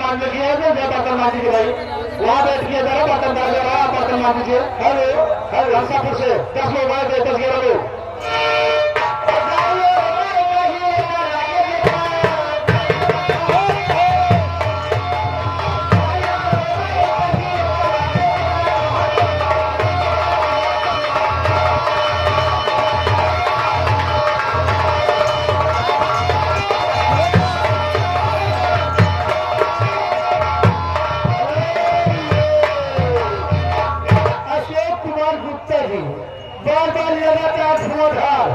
मान लीजिए बर्तन मान लीजिए भाई, वहाँ बैठिए जरा, बर्तन डाल दे रहा, बर्तन मान लीजिए। हेलो हेलो, हंसापुर से 10 लोग आए थे, 10-11 लोग। बार-बार लगातार धुआंधार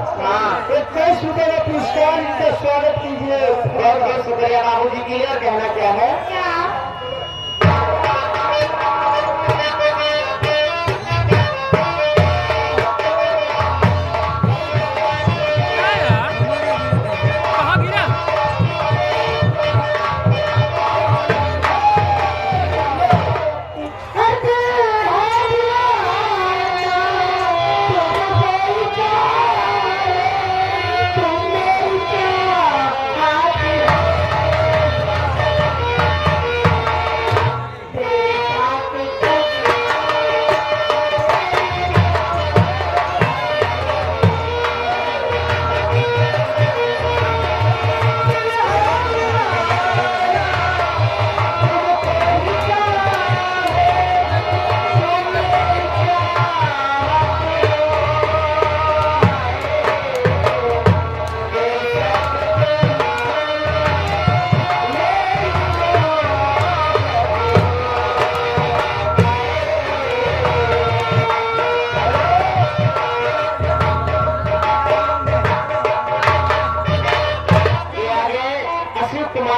21 रुपए का पुरस्कार, इनका स्वागत कीजिए। बहुत बहुत शुक्रिया बाबू जी की। और कहना क्या है?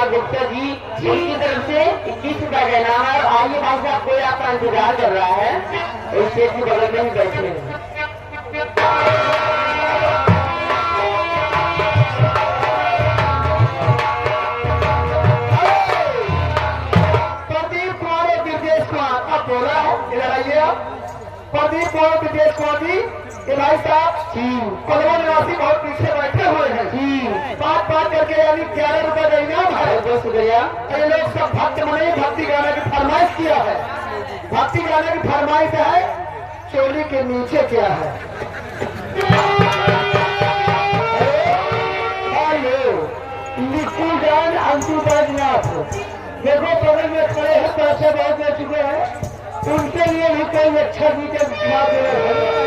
गुप्ता जी उनकी तरफ से 21 रुपया का इनाम है। और आइए भाई साहब, कोई आपका इंतजार कर रहा है, इस स्टेज के बगल में ही बैठे हैं। प्रदीप कुमार और ब्रजेश कुमार, अब बोला है, इधर आइए आप। प्रदीप कुमार और ब्रजेश कुमार जी, भाई साहब कलवा निवासी बहुत पीछे बैठे हुए हैं जी। बात करके यानी 11 रुपए का इनाम है। बहुत शुक्रिया। ये लोग सब भक्त मने भक्ति गाने की फरमाइश किया है। भक्ति गाने की फरमाइश है, चोली के नीचे क्या है? लिखू जान अंशु बैजनाथ, देखो बगल में खड़े हैं, पैसे बहुत दे चुके हैं, उनके लिए भी कोई अच्छा गीत गा दे रहे हैं।